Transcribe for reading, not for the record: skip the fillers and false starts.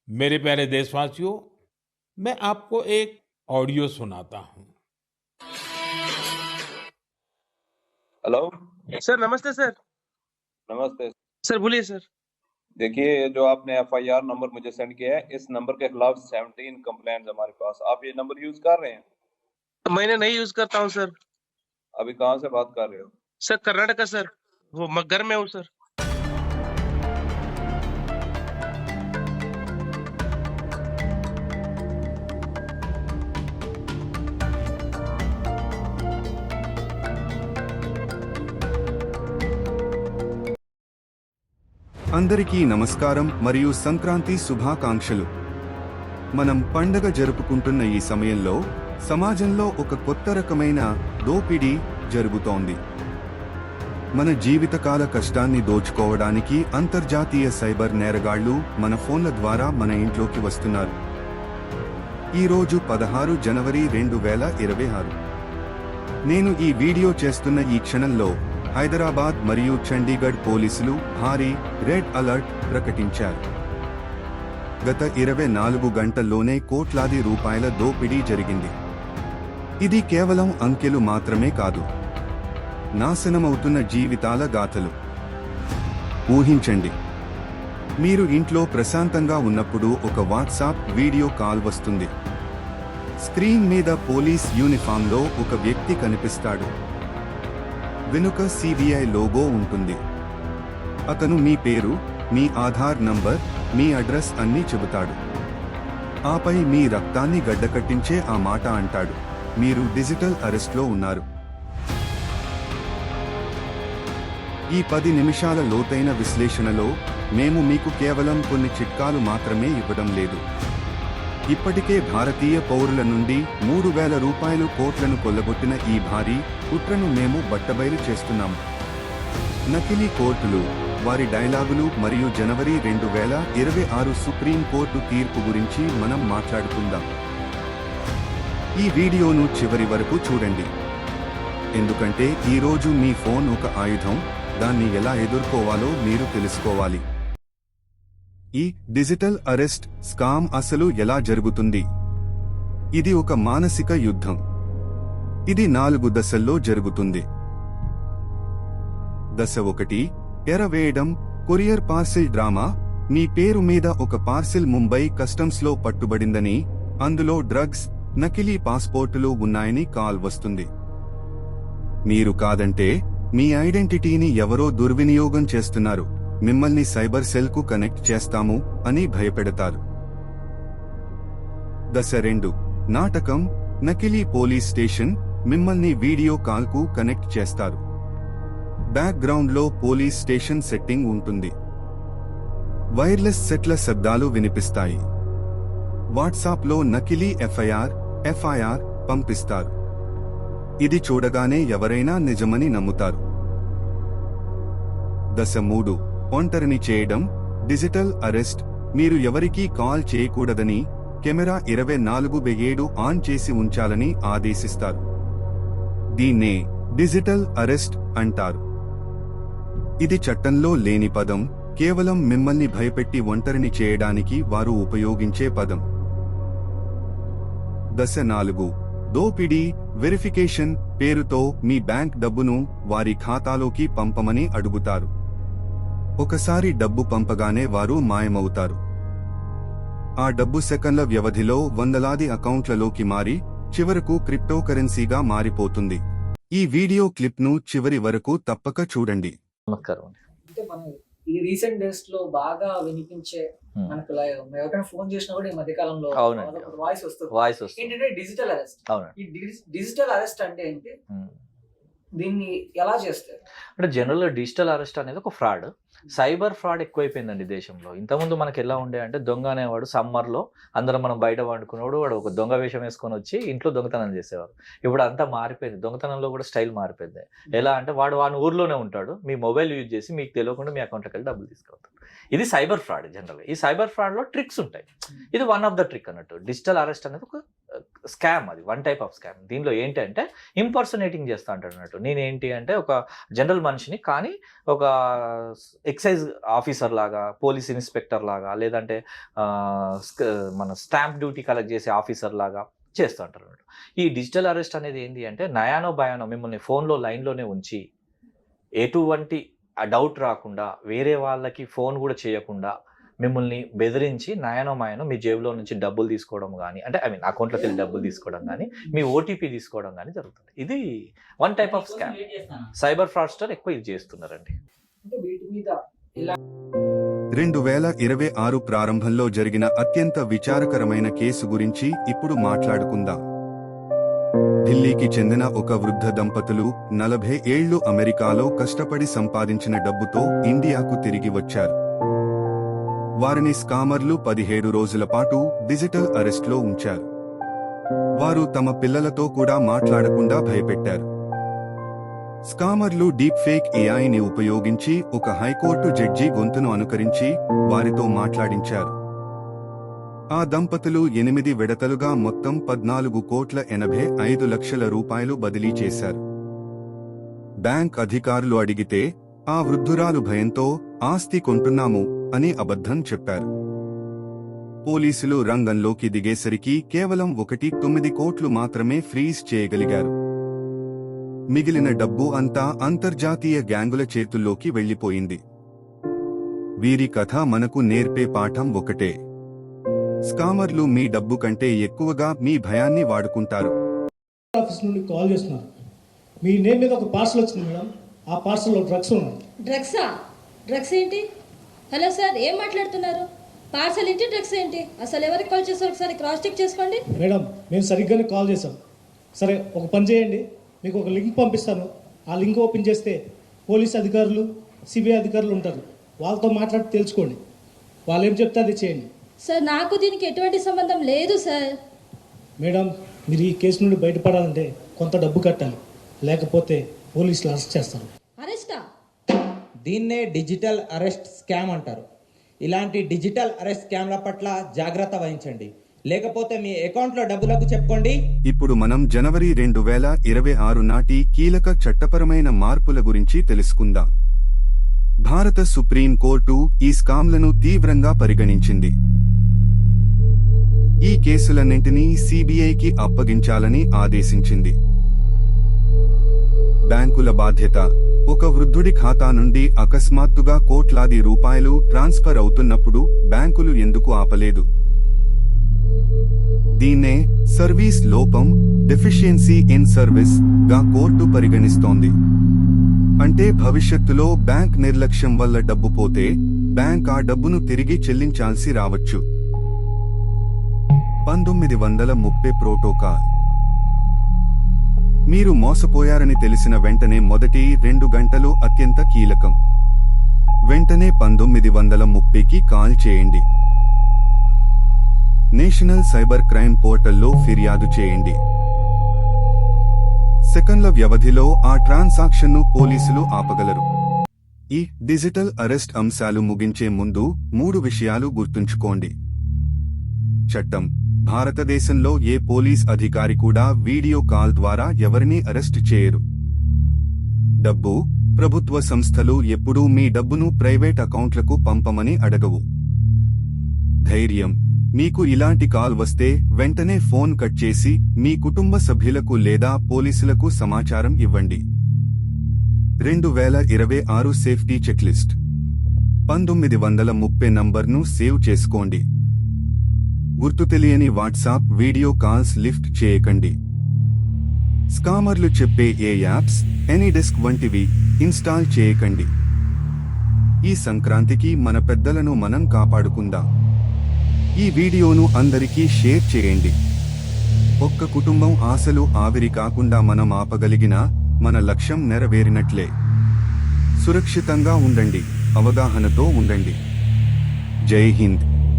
मेरे प्यारे देशवासियों, मैं आपको एक ऑडियो सुनाता हूं। हेलो। सर नमस्ते सर। नमस्ते। सर बोलिए सर। देखिए, ये जो आपने एफआईआर नंबर मुझे सेंड किया है, इस नंबर के खिलाफ 17 कंप्लेंट्स हमारे पास। आप ये नंबर यूज कर रहे हैं? मैंने नहीं यूज करता हूँ सर। अभी कहाँ से बात कर रहे हो? सर कर्नाटका सर, वो मैं घर में हूँ सर। అందరికీ నమస్కారం మరియు సంక్రాంతి శుభాకాంక్షలు. మనం పండగ జరుపుకుంటున్న ఈ సమయంలో సమాజంలో ఒక కొత్త రకమైన దోపిడీ జరుగుతోంది. మన జీవితకాల కష్టాన్ని దోచుకోవడానికి అంతర్జాతీయ సైబర్ నేరగాళ్లు మన ఫోన్ల ద్వారా మన ఇంట్లోకి వస్తున్నారు. ఈరోజు 16 జనవరి 2026. నేను ఈ వీడియో చేస్తున్న ఈ క్షణంలో హైదరాబాద్ మరియు చండీగఢ్ పోలీసులు భారీ రెడ్ అలర్ట్ ప్రకటించారు. గత 24 గంటల్లోనే కోట్లాది రూపాయల దోపిడీ జరిగింది. ఇది కేవలం అంకెలు మాత్రమే కాదు, నాశనమవుతున్న జీవితాల గాథలు. ఊహించండి, మీరు ఇంట్లో ప్రశాంతంగా ఉన్నప్పుడు ఒక వాట్సాప్ వీడియో కాల్ వస్తుంది. స్క్రీన్ మీద పోలీస్ యూనిఫామ్లో ఒక వ్యక్తి కనిపిస్తాడు. వెనుక సిబిఐ లోగో ఉంటుంది. అతను మీ పేరు, మీ ఆధార్ నంబర్, మీ అడ్రస్ అన్నీ చెబుతాడు. ఆపై మీ రక్తాన్ని గడ్డకట్టించే ఆ మాట అంటాడు, మీరు డిజిటల్ అరెస్ట్లో ఉన్నారు. ఈ 10 నిమిషాల లోతైన విశ్లేషణలో మేము మీకు కేవలం కొన్ని చిట్కాలు మాత్రమే ఇవ్వడం లేదు. ఇప్పటికే భారతీయ పౌరుల నుండి 3,000 రూపాయలు కోట్లను కొల్లగొట్టిన ఈ భారీ కుట్రను మేము బట్టబయలు చేస్తున్నాము. నకిలీ కోర్టులు, వారి డైలాగులు మరియు జనవరి 2026 సుప్రీం కోర్టు తీర్పు గురించి మనం మాట్లాడుకుందాం. ఈ వీడియోను చివరి వరకు చూడండి, ఎందుకంటే ఈరోజు మీ ఫోన్ ఒక ఆయుధం, దాన్ని ఎలా ఎదుర్కోవాలో మీరు తెలుసుకోవాలి. ఈ డిజిటల్ అరెస్ట్ స్కామ్ అసలు ఎలా జరుగుతుంది? ఇది ఒక మానసిక యుద్ధం. ఇది 4 దశల్లో జరుగుతుంది. దశ 1, ఎరవేయడం. Courier parcel drama. మీ పేరు మీద ఒక పార్సిల్ ముంబై కస్టమ్స్లో పట్టుబడిందని, అందులో డ్రగ్స్, నకిలీ పాస్పోర్టులు ఉన్నాయని కాల్ వస్తుంది. మీరు కాదంటే మీ ఐడెంటిటీని ఎవరో దుర్వినియోగం చేస్తున్నారు, మిమ్మల్ని సైబర్ సెల్కు కనెక్ట్ చేస్తాము అని భయపెడతారు. దశ 2, నాటకం. నకిలీ పోలీస్ స్టేషన్ మిమ్మల్ని వీడియో కాల్కు కనెక్ట్ చేస్తారు. బ్యాక్గ్రౌండ్లో పోలీస్ స్టేషన్ సెట్టింగ్ ఉంటుంది. వైర్లెస్ సెట్ల శబ్దాలు వినిపిస్తాయి. వాట్సాప్లో నకిలీ ఎఫ్ఐఆర్ పంపిస్తారు. ఇది చూడగానే ఎవరైనా నిజమని నమ్ముతారు. దశ 3, ఒంటరిని చేయడం. Digital arrest. మీరు ఎవరికీ కాల్ చేయకూడదని, కెమెరా 24/7 ఆన్ చేసి ఉంచాలని ఆదేశిస్తారు. దీన్నే డిజిటల్ అరెస్ట్ అంటారు. ఇది చట్టంలో లేని పదం, కేవలం మిమ్మల్ని భయపెట్టి ఒంటరిని చేయడానికి వారు ఉపయోగించే పదం. దశ 4, దోపిడీ. వెరిఫికేషన్ పేరుతో మీ బ్యాంక్ డబ్బును వారి ఖాతాలోకి పంపమని అడుగుతారు. ఒకసారి డబ్బు పంపగానే వారు మాయమవుతారు. ఆ డబ్బు సెకన్ల వ్యవధిలో వందలాది అకౌంట్లలోకి మారి చివరకు క్రిప్టోకరెన్సీగా మారిపోతుంది. ఈ వీడియో క్లిప్ను చివరి వరకు తప్పక చూడండి. నమస్కారం. అంటే మనం ఈ రీసెంట్ డేస్ లో బాగా వినిపించే మనకు ఎవరికైనా ఫోన్ చేసినా కూడా ఈ మధ్య కాలంలో వాయిస్ వస్తుంది ఏంటంటే డిజిటల్ అరెస్ట్. ఈ డిజిటల్ అరెస్ట్ అంటే ఏంటి, దీన్ని ఎలా చేస్తారు? అంటే జనరల్గా డిజిటల్ అరెస్ట్ అనేది ఒక ఫ్రాడ్, సైబర్ ఫ్రాడ్ ఎక్కువైపోయిందండి దేశంలో. ఇంతకుముందు మనకి ఎలా ఉండే అంటే దొంగ అనేవాడు సమ్మర్లో అందరం మనం బయట వండుకునేవాడు, వాడు ఒక దొంగ వేషం వేసుకొని వచ్చి ఇంట్లో దొంగతనం చేసేవారు. ఇప్పుడు అంతా మారిపోయింది, దొంగతనంలో కూడా స్టైల్ మారిపోయింది. ఎలా అంటే వాడు ఊర్లోనే ఉంటాడు, మీ మొబైల్ యూజ్ చేసి మీకు తెలియకుండా మీ అకౌంట్లోకి వెళ్ళి డబ్బులు తీసుకెళ్తాడు. ఇది సైబర్ ఫ్రాడ్. జనరల్గా ఈ సైబర్ ఫ్రాడ్లో ట్రిక్స్ ఉంటాయి. ఇది వన్ ఆఫ్ ద ట్రిక్ అన్నట్టు. డిజిటల్ అరెస్ట్ అనేది ఒక స్కామ్, అది వన్ టైప్ ఆఫ్ స్కామ్. దీనిలో ఏంటంటే ఇంపర్సనేటింగ్ చేస్తా అంటాడు అన్నట్టు. నేనేంటి అంటే ఒక జనరల్ మనిషిని, కానీ ఒక ఎక్సైజ్ ఆఫీసర్ లాగా, పోలీస్ ఇన్స్పెక్టర్ లాగా, లేదంటే మన స్టాంప్ డ్యూటీ కలెక్ట్ చేసే ఆఫీసర్ లాగా చేస్తూ అంటారు అన్నట్టు. ఈ డిజిటల్ అరెస్ట్ అనేది ఏంటి అంటే నయానో భయానో మిమ్మల్ని ఫోన్లో లైన్లోనే ఉంచి ఎటువంటి డౌట్ రాకుండా, వేరే వాళ్ళకి ఫోన్ కూడా చేయకుండా మిమ్మల్ని బెదిరించి నయానో మాయనో మీ జేబులో నుంచి డబ్బులు తీసుకోవడం కానీ, అంటే ఐ మీన్ అకౌంట్లోకి వెళ్ళి డబ్బులు తీసుకోవడం కానీ, మీ ఓటీపీ తీసుకోవడం కానీ జరుగుతుంది. ఇది one type of scam. Cyber fraudster ఎక్కువ ఇది చేస్తున్నారండి. అంటే వీటి మీద ఇలా 2026 ప్రారంభంలో జరిగిన అత్యంత విచారకరమైన కేసు గురించి ఇప్పుడు మాట్లాడుకుందాం. ఢిల్లీకి చెందిన ఒక వృద్ధ దంపతులు 40 ఏళ్లు అమెరికాలో కష్టపడి సంపాదించిన డబ్బుతో ఇండియాకు తిరిగి వచ్చారు. వారిని స్కామర్లు 17 రోజుల పాటు డిజిటల్ అరెస్ట్లో ఉంచారు. వారు తమ పిల్లలతో కూడా మాట్లాడకుండా భయపెట్టారు. స్కామర్లు డీప్ ఫేక్ ఏఐని ఉపయోగించి ఒక హైకోర్టు జడ్జి గొంతును అనుకరించి వారితో మాట్లాడించారు. ఆ దంపతులు 8 విడతలుగా మొత్తం 14,85,00,000 రూపాయలు బదిలీ చేశారు. బ్యాంక్ అధికారులు అడిగితే ఆ వృద్ధురాలు భయంతో ఆస్తి కొంటున్నాము అని అబద్ధం చెప్పారు. పోలీసులు రంగంలోకి దిగేసరికి కేవలం 1.9 కోట్లు మాత్రమే ఫ్రీజ్ చేయగలిగారు. మిగిలిన డబ్బు అంతా అంతర్జాతీయ గ్యాంగుల చేతుల్లోకి వెళ్లిపోయింది. వీరి కథ మనకు నేర్పే పాఠం ఒకటే: స్కామర్లు మీ డబ్బు కంటే ఎక్కువగా మీ భయాన్ని వాడుకుంటారు. ఆఫీస్ నుండి కాల్ చేస్తున్నారు. మీ నేమ్ మీద ఒక పార్సల్ వచ్చింది మేడం. ఆ పార్సల్లో డ్రగ్స్ ఉన్నాయి. డ్రగ్సా? డ్రగ్స్ ఏంటి? హలో సార్, ఏం మాట్లాడుతున్నారు? పార్సల్ ఏంటి, డ్రగ్స్ ఏంటి? అసలు ఎవరికి కాల్ చేస్తారు ఒకసారి క్రాస్ చెక్ చేసుకోండి. మేడం, మేము సరిగ్గానే కాల్ చేసాం. సరే, ఒక పని చేయండి, మీకు ఒక లింక్ పంపిస్తాను. ఆ లింక్ ఓపెన్ చేస్తే పోలీస్ అధికారులు, సిబిఐ అధికారులు ఉంటారు. వాళ్ళతో మాట్లాడి తెలుసుకోండి. వాళ్ళు ఏం చెప్తే అది చేయండి. సార్, నాకు దీనికి ఎటువంటి సంబంధం లేదు సార్. మేడం, మీరు ఈ కేసు నుండి బయటపడాలంటే కొంత డబ్బు కట్టాలి, లేకపోతే పోలీసులు అరెస్ట్ చేస్తారు. అరెస్టా? దీన్నే డిజిటల్ అరెస్ట్ స్కామ్ అంటారు. ఇలాంటి డిజిటల్ అరెస్ట్ స్కామ్ల పట్ల జాగ్రత్త వహించండి, లేకపోతే మీ అకౌంట్లో డబ్బులకు చెప్పుకోండి. ఇప్పుడు మనం జనవరి 2026 నాటి కీలక చట్టపరమైన మార్పుల గురించి తెలుసుకుందాం. భారత సుప్రీం కోర్టు ఈ స్కామ్లను తీవ్రంగా పరిగణించింది. ఈ కేసులన్నింటినీ సిబిఐకి అప్పగించాలని ఆదేశించింది. బ్యాంకుల బాధ్యత: ఒక వృద్ధుడి ఖాతా నుండి అకస్మాత్తుగా కోట్లాది రూపాయలు ట్రాన్స్ఫర్ అవుతున్నప్పుడు బ్యాంకులు ఎందుకు ఆపలేదు? దీన్నే సర్వీస్ లోపం, డెఫిషియన్సీ ఇన్ సర్వీస్ గా కోర్టు పరిగణిస్తోంది. అంటే భవిష్యత్తులో బ్యాంక్ నిర్లక్ష్యం వల్ల డబ్బు పోతే బ్యాంక్ ఆ డబ్బును తిరిగి చెల్లించాల్సి రావచ్చు. 1930 ప్రోటోకాల్: మీరు మోసపోయారని తెలిసిన వెంటనే మొదటి 2 గంటలు అత్యంత కీలకం. వెంటనే 1930కి కాల్ చేయండి. నేషనల్ సైబర్ క్రైమ్ పోర్టల్లో ఫిర్యాదు చేయండి. సెకన్ల వ్యవధిలో ఆ ట్రాన్సాక్షన్ను పోలీసులు ఆపగలరు. ఈ డిజిటల్ అరెస్ట్ అంశాలు ముగించే ముందు 3 విషయాలు గుర్తుంచుకోండి. చట్టం: భారతదేశంలో ఏ పోలీస్ అధికారి కూడా వీడియో కాల్ ద్వారా ఎవరినీ అరెస్ట్ చేయరు. డబ్బు: ప్రభుత్వ సంస్థలు ఎప్పుడూ మీ డబ్బును ప్రైవేట్ అకౌంట్లకు పంపమని అడగవు. ధైర్యం: మీకు ఇలాంటి కాల్ వస్తే వెంటనే ఫోన్ కట్ చేసి మీ కుటుంబ సభ్యులకు లేదా పోలీసులకు సమాచారం ఇవ్వండి. 2026 సేఫ్టీ చెక్లిస్ట్: 1930 నంబర్ను సేవ్ చేసుకోండి. గుర్తు తెలియని వాట్సాప్ వీడియో కాల్స్ లిఫ్ట్ చేయకండి. స్కామర్లు చెప్పే ఏ యాప్స్, ఎనీడెస్క్ వంటివి ఇన్స్టాల్ చేయకండి. ఈ సంక్రాంతికి మన పెద్దలను మనం కాపాడుకుందాం. ఈ వీడియోను అందరికీ షేర్ చేయండి. ఒక్క కుటుంబం ఆశలు ఆవిరి కాకుండా మనం ఆపగలిగినా మన లక్ష్యం నెరవేరినట్లే. సురక్షితంగా ఉండండి, అవగాహనతో ఉండండి. జై హింద్.